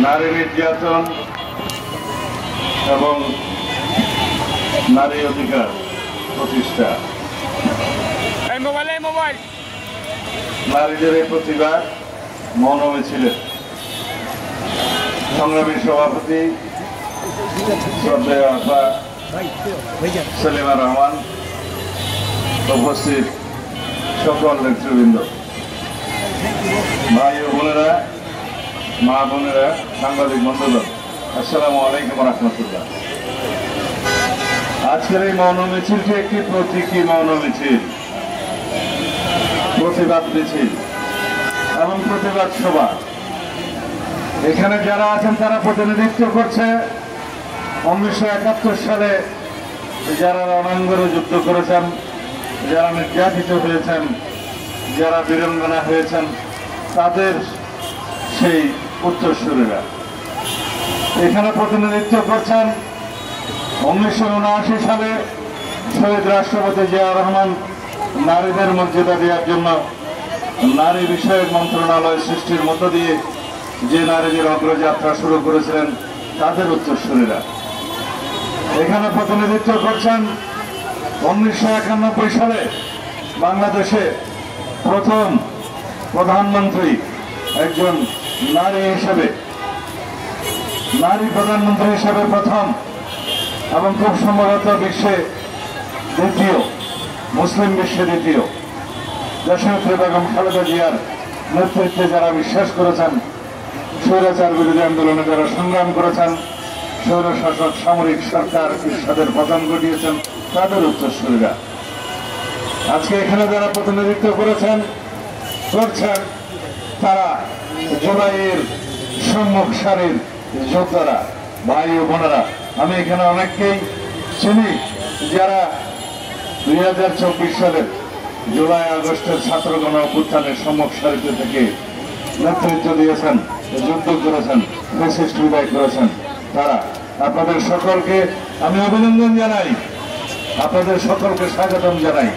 নারী নির্যাতন এবং নারী অধিকার প্রতিষ্ঠা, নারীদের এই প্রতিবাদ মৌন মিছিলের সংগ্রামী সভাপতি শ্রদ্ধেয় আপা সেলিমা রহমান, উপস্থিত সকল নেতৃবৃন্দ, ভাই ও বোনেরা, মা বোনেরা, সাংবাদিক বন্ধুগণ, আসসালামু আলাইকুম রহমতুল্লাহ। আজকের এই মৌন মিছিলটি একটি প্রতীকী মৌন মিছিল, প্রতিবাদ মিছিল এবং প্রতিবাদ সভা। এখানে যারা আছেন তারা প্রতিনিধিত্ব করছে 1971 সালে যারা রণাঙ্গনে যুদ্ধ করেছেন, যারা নির্যাতিত হয়েছেন, যারা বীরাঙ্গনা হয়েছেন, তাদের সেই উত্তরসূরিরা। এখানে প্রতিনিধিত্ব করছেন 1979 সালে শহীদ রাষ্ট্রপতি জিয়াউর রহমান নারীদের মর্যাদা দেওয়ার জন্য নারী বিষয়ক মন্ত্রণালয় সৃষ্টির মধ্য দিয়ে যে নারীদের অগ্রযাত্রা শুরু করেছিলেন তাদের উত্তরসূরিরা। এখানে প্রতিনিধিত্ব করছেন 1991 সালে বাংলাদেশে প্রথম প্রধানমন্ত্রী একজন নারী হিসেবে, নারী প্রধানমন্ত্রী হিসেবে প্রথম এবং খুব সম্ভবত বিশ্বে দ্বিতীয়, মুসলিম বিশ্বে দ্বিতীয়, দেশনেত্রী বেগম খালেদা জিয়ার নেতৃত্বে যারা বিশ্বাস করেছেন, স্বৈরাচার বিরোধী আন্দোলনে যারা সংগ্রাম করেছেন, স্বৈরশাসক সামরিক সরকার ইরশাদের পতন ঘটিয়েছেন, তাদের উত্তরসূরিরা। আজকে এখানে যারা প্রতিনিধিত্ব করছেন তারা জুলাইয়ের সম্মুখ সারির যোদ্ধারা, ভাই ও বোনেরা। আমি এখানে অনেককেই চিনি যারা 2024 সালের জুলাই আগস্টের ছাত্র গণ অভ্যুত্থানের সম্মুখ সারিতে থেকে নেতৃত্ব দিয়েছেন, যুদ্ধ করেছেন, ফ্যাসিস্ট বিদায় করেছেন। তারা আপনাদের সকলকে আমি অভিনন্দন জানাই, আপনাদের সকলকে স্বাগতম জানাই।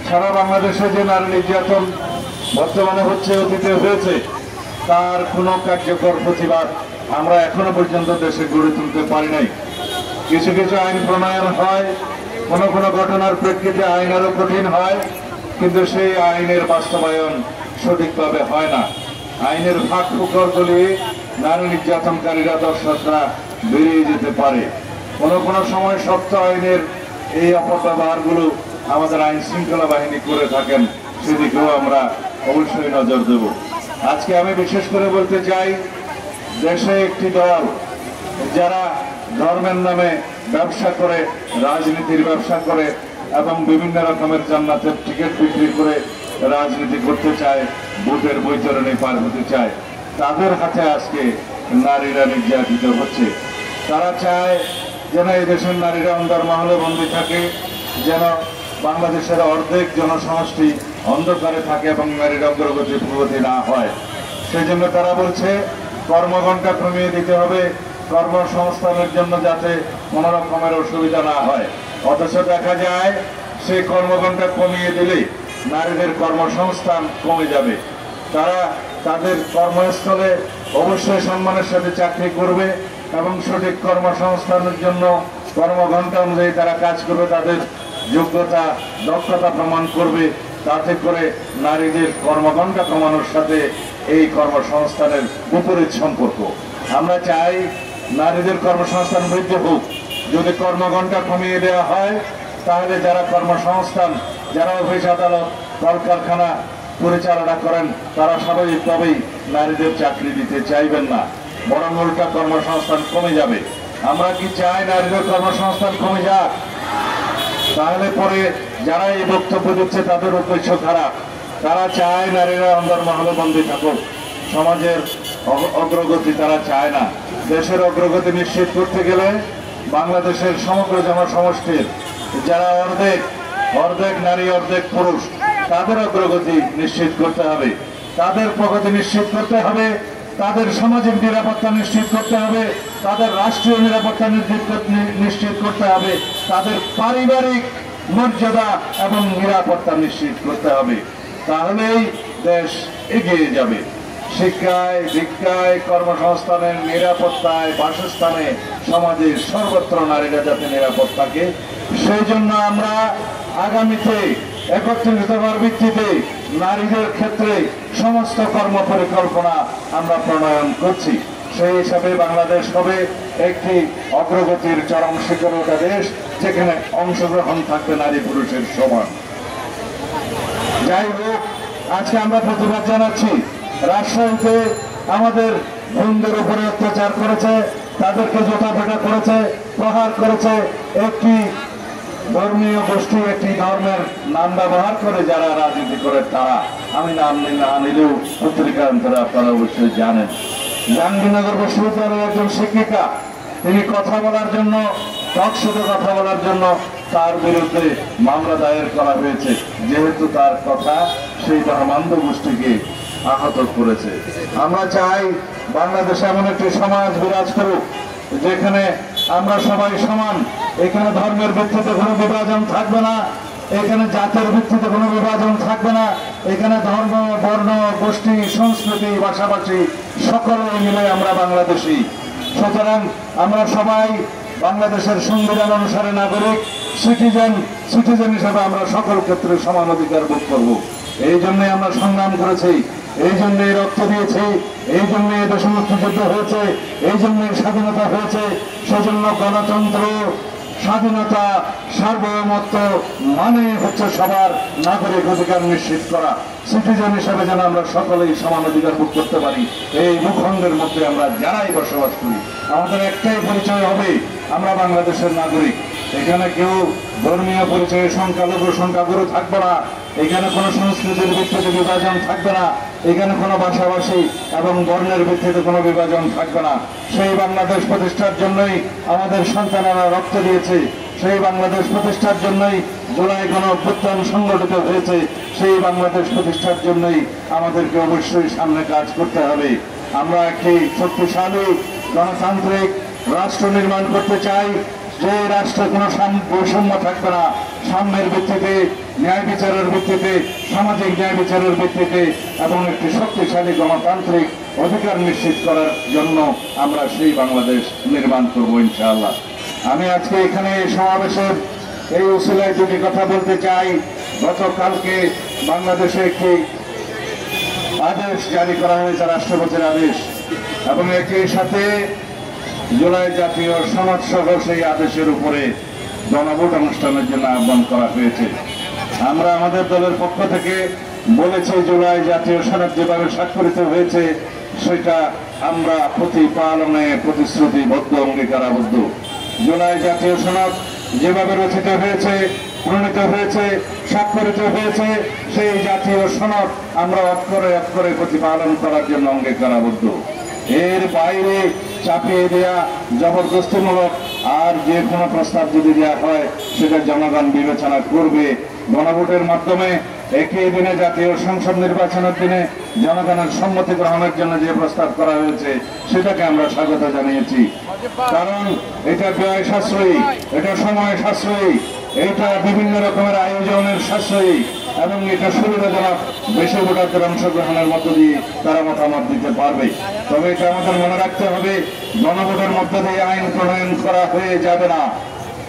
সারা বাংলাদেশে যে নারী নির্যাতন বর্তমানে হচ্ছে, অতীতে হয়েছে, তার কোনো কার্যকর প্রতিবাদ আমরা এখনো পর্যন্ত দেশে গড়ে তুলতে পারি নাই। কিছু কিছু আইন প্রণয়ন হয়, কোনো কোনো ঘটনার প্রেক্ষিতে আইন আরো কঠিন হয়, কিন্তু সেই আইনের বাস্তবায়ন সঠিকভাবে হয় না। আইনের ফাঁক ফুকর গলিয়ে নারী নির্যাতনকারীরা, দর্শকরা বেরিয়ে যেতে পারে। কোনো কোনো সময় শক্ত আইনের এই অপব্যবহারগুলো আমাদের আইন শৃঙ্খলা বাহিনী করে থাকেন, সেদিকেও আমরা অবশ্যই নজর দেব। আজকে আমি বিশেষ করে বলতে চাই, দেশে একটি দল যারা ধর্মের নামে ব্যবসা করে, রাজনীতির ব্যবসা করে এবং বিভিন্ন রকমের জান্নাতের টিকিট বিক্রি করে রাজনীতি করতে চায়, ভোটের বৈতরণী পার হতে চায়, তাদের হাতে আজকে নারীরা নির্যাতিত হচ্ছে। তারা চায় যেন এই দেশের নারীরা অন্দরমহলে বন্দী থাকে, যেন বাংলাদেশের অর্ধেক জনসমষ্টি অন্ধকারে থাকে এবং নারীর অগ্রগতি প্রগতি না হয়। সেই জন্য তারা বলছে কর্মঘণ্টা কমিয়ে দিতে হবে, কর্মসংস্থানের জন্য যাতে কোনো রকমের অসুবিধা না হয়। অথচ দেখা যায় সেই কর্মঘণ্টা কমিয়ে দিলে নারীদের কর্মসংস্থান কমে যাবে। তারা তাদের কর্মস্থলে অবশ্যই সম্মানের সাথে চাকরি করবে এবং সঠিক কর্মসংস্থানের জন্য কর্মঘণ্টা অনুযায়ী তারা কাজ করবে, তাদের যোগ্যতা দক্ষতা প্রমাণ করবে। তাতে করে নারীদের কর্মঘণ্টা কমানোর সাথে এই কর্মসংস্থানের বিপরীত সম্পর্ক। আমরা চাই নারীদের কর্মসংস্থান বৃদ্ধি হোক। যদি কর্মঘণ্টা কমিয়ে দেওয়া হয় তাহলে যারা কর্মসংস্থান, যারা অফিস আদালত, কলকারখানা পরিচালনা করেন, তারা স্বাভাবিকভাবেই নারীদের চাকরি দিতে চাইবেন না, বরং উল্টা কর্মসংস্থান কমে যাবে। আমরা কি চাই নারীদের কর্মসংস্থান কমে যাক? তাহলে পরে যারা এই বক্তব্য দিচ্ছে তাদের উদ্দেশ্য খারাপ। তারা চায় নারীরা অন্দরমহলে বন্দী থাকুক, সমাজের অগ্রগতি তারা চায় না। দেশের অগ্রগতি নিশ্চিত করতে গেলে বাংলাদেশের সমগ্র জনসমষ্টির যারা অর্ধেক নারী অর্ধেক পুরুষ, তাদের অগ্রগতি নিশ্চিত করতে হবে, তাদের প্রগতি নিশ্চিত করতে হবে, তাদের সামাজিক নিরাপত্তা নিশ্চিত করতে হবে, তাদের রাষ্ট্রীয় নিরাপত্তা নিশ্চিত করতে হবে, তাদের পারিবারিক মর্যাদা এবং নিরাপত্তা নিশ্চিত করতে হবে। তাহলেই দেশ এগিয়ে যাবে। শিক্ষায়, দীক্ষায়, কর্মসংস্থানের, নিরাপত্তায়, বাসস্থানে, সমাজের সর্বত্র নারীরা যাতে নিরাপদ থাকে, সেই জন্য আমরা আগামীতে একত্রিততার ভিত্তিতে নারীদের ক্ষেত্রে সমস্ত কর্ম পরিকল্পনা আমরা প্রণয়ন করছি। সেই হিসাবে বাংলাদেশ হবে একটি অগ্রগতির চরম শিখরে ওঠা দেশ, যেখানে অংশগ্রহণ থাকবে নারী পুরুষের সমান। যাই হোক, আজকে আমরা প্রতিবাদ জানাচ্ছি রাজশাহীতে আমাদের বোনদের উপরে অত্যাচার করেছে, তাদেরকে জোটাফেটা করেছে, প্রহার করেছে একটি ধর্মীয় গোষ্ঠী, একটি ধর্মের নাম ব্যবহার করে যারা রাজনীতি করে তারা। আমি নাম না নিলেও পত্রিকান্তরে আপনারা অবশ্যই জানেন। জাহাঙ্গীরনগর বিশ্ববিদ্যালয়ের একজন শিক্ষিকা, তিনি কথা বলার জন্য, টকশোতে কথা বলার জন্য তার বিরুদ্ধে মামলা দায়ের করা হয়েছে, যেহেতু তার কথা সেই ধর্মান্ধ গোষ্ঠীকে আহত করেছে। আমরা চাই বাংলাদেশে এমন একটি সমাজ বিরাজ করুক যেখানে আমরা সবাই সমান। এখানে ধর্মের ভিত্তিতে কোনো বিভাজন থাকবে না, এখানে জাতের ভিত্তিতে কোনো বিভাজন থাকবে না, এখানে ধর্ম, বর্ণ, গোষ্ঠী, সংস্কৃতি, ভাষাভাষী সকলে মিলে আমরা বাংলাদেশী। সুতরাং আমরা সবাই বাংলাদেশের সংবিধান অনুসারে নাগরিক, সিটিজেন হিসেবে আমরা সকল ক্ষেত্রে সমান অধিকার ভোগ করব। এই জন্যই আমরা সংগ্রাম করেছি, এই জন্যই রক্ত দিয়েছি, এই জন্য দেশ মুক্তিযুদ্ধ হয়েছে, এই জন্যই স্বাধীনতা হয়েছে। সেজন্য গণতন্ত্র, স্বাধীনতা, সার্বভৌমত্ব মানে হচ্ছে সবার নাগরিক অধিকার নিশ্চিত করা। সিটিজেন হিসেবে যেন আমরা সকলেই সমান অধিকার ভোগ করতে পারি। এই ভূখণ্ডের মধ্যে আমরা যারাই বসবাস করি, আমাদের একটাই পরিচয় হবে, আমরা বাংলাদেশের নাগরিক। এখানে কেউ ধর্মীয় পরিচয়ে সংখ্যাগুরু থাকবে না, এখানে কোনো সংস্কৃতির ভিত্তিতে বিভাজন থাকবে না, এখানে কোনো ভাষাভাষী এবং বর্ণের ভিত্তিতে কোনো বিভাজন থাকবে না। সেই বাংলাদেশ প্রতিষ্ঠার জন্যই আমাদের সন্তানেরা রক্ত দিয়েছে, সেই বাংলাদেশ প্রতিষ্ঠার জন্যই জুলাই গণঅভ্যুত্থান সংগঠিত হয়েছে, সেই বাংলাদেশ প্রতিষ্ঠার জন্যই আমাদেরকে অবশ্যই সামনে কাজ করতে হবে। আমরা একটি শক্তিশালী গণতান্ত্রিক রাষ্ট্র নির্মাণ করতে চাই, যে রাষ্ট্রে কোনো বৈষম্য থাকবে না, সাম্যের ভিত্তিতে, ন্যায় বিচারের ভিত্তিতে, সামাজিক ন্যায় বিচারের ভিত্তিতে এবং একটি শক্তিশালী গণতান্ত্রিক অধিকার নিশ্চিত করার জন্য আমরা সেই বাংলাদেশ নির্মাণ করব ইনশাআল্লাহ। আমি আজকে এখানে সমাবেশের এই উসিলায় দুটি কথা বলতে চাই। গতকালকে বাংলাদেশে একটি আদেশ জারি করা হয়েছে, রাষ্ট্রপতির আদেশ, এবং একই সাথে জুলাই জাতীয় সনদ সহ সেই আদেশের উপরে গণভোট অনুষ্ঠানের জন্য আহ্বান করা হয়েছে। আমরা আমাদের দলের পক্ষ থেকে বলেছি, জুলাই জাতীয় সনদ যেভাবে স্বাক্ষরিত হয়েছে সেটা আমরা প্রতিপালনে প্রতিশ্রুতিবদ্ধ, অঙ্গীকারাবদ্ধ। জুলাই জাতীয় সনদ যেভাবে রচিত হয়েছে, প্রণীত হয়েছে, স্বাক্ষরিত হয়েছে, সেই জাতীয় সনদ আমরা অক্ষরে অক্ষরে প্রতিপালন করার জন্য অঙ্গীকারাবদ্ধ। এর বাইরে চাপিয়ে দেয়া, জবরদস্তিমূলক আর যে কোনো প্রস্তাব যদি দেওয়া হয় সেটা জনগণ বিবেচনা করবে। গণভোটের মাধ্যমে একই দিনে জাতীয় সংসদ নির্বাচনের দিনে জনগণের সম্মতি গ্রহণের জন্য যে প্রস্তাব করা হয়েছে সেটাকে আমরা স্বাগত জানিয়েছি, কারণ এটা ব্যয় সাশ্রয়ী, এটা সময় সাশ্রয়ী, এটা বিভিন্ন রকমের আয়োজনের সাশ্রয়ী এবং এটা সুবিধাজনক। বেশি ভোটারদের অংশগ্রহণের মধ্য দিয়ে তারা মতামত দিতে পারবে। তবে এটা আমাদের মনে রাখতে হবে, গণভোটের মধ্য দিয়ে আইন প্রণয়ন করা হয়ে যাবে না,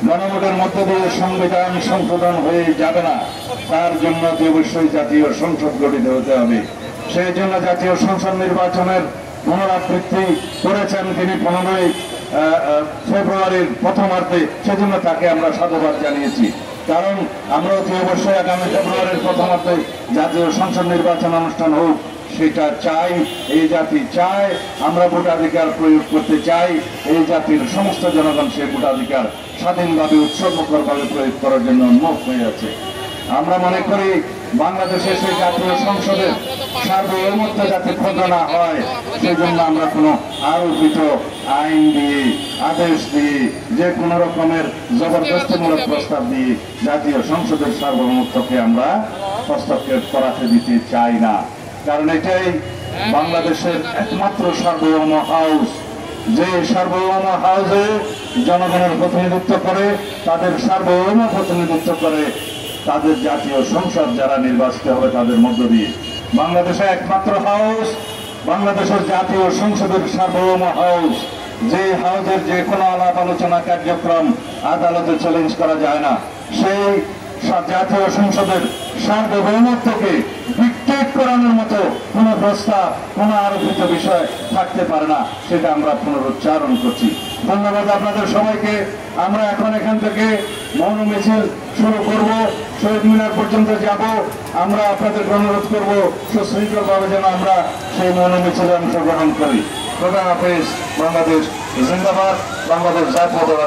গণভোটের মধ্য দিয়ে সংবিধান সংশোধন হয়ে যাবে না। তার জন্য অবশ্যই জাতীয় সংসদ গঠিত হতে হবে। সেই জন্য জাতীয় সংসদ নির্বাচনের পুনরাবৃত্তি করেছেন তিনি 15ই ফেব্রুয়ারির প্রথমার্ধে, সেজন্য তাকে আমরা সাধুবাদ জানিয়েছি। কারণ আমরা অতি অবশ্যই আগামী ফেব্রুয়ারির প্রথমার্ধে জাতীয় সংসদ নির্বাচন অনুষ্ঠান হোক, সেটা চাই, এই জাতি চায়। আমরা ভোটাধিকার প্রয়োগ করতে চাই, এই জাতির সমস্ত জনগণ সেই ভোটাধিকার স্বাধীনভাবে উৎসর্গকরভাবে প্রয়োগ করার জন্য উন্মুখ হয়ে আছে। আমরা মনে করি বাংলাদেশের সেই জাতীয় সংসদের সার্বভৌমত্ব যাতে ক্ষুণ্ণ না হয়, সেই জন্য আমরা কোনো আরোপিত আইন দিয়ে, আদেশ দিয়ে, যে কোনো রকমের জবরদস্তিমূলক প্রস্তাব দিয়ে জাতীয় সংসদের সার্বভৌমত্বকে আমরা হস্তক্ষেপ করাতে দিতে চাই না। কারণ এটাই বাংলাদেশের একমাত্র সার্বভৌম হাউস, যে সার্বভৌম হাউসে জনগণের প্রতিনিধিত্ব করে, তাদের সার্বভৌম প্রতিনিধিত্ব করে তাদের জাতীয় সংসদ যারা নির্বাচিত হবে তাদের মধ্য দিয়ে। বাংলাদেশে একমাত্র হাউস বাংলাদেশের জাতীয় সংসদের সার্বভৌম হাউস, যে হাউসের যে কোনো আলাপ আলোচনা কার্যক্রম আদালতে চ্যালেঞ্জ করা যায় না, সেই জাতীয় সংসদের সার্বভৌমত্বকে ডিক্টেট করানোর মতো কোন প্রস্তাব, কোন আরোপিত বিষয় থাকতে পারে না, সেটা আমরা পুনরুচ্চারণ করছি। ধন্যবাদ আপনাদের সবাইকে। আমরা এখন এখান থেকে মৌন মিছিল শুরু করব, শহীদ মিনার পর্যন্ত যাব। আমরা আপনাদেরকে অনুরোধ করবো সুশৃঙ্খলভাবে যেন আমরা সেই মৌন মিছিলে অংশগ্রহণ করি। খোদা হাফেজ। বাংলাদেশ জিন্দাবাদ। বাংলাদেশ জাতীয়তাবাদী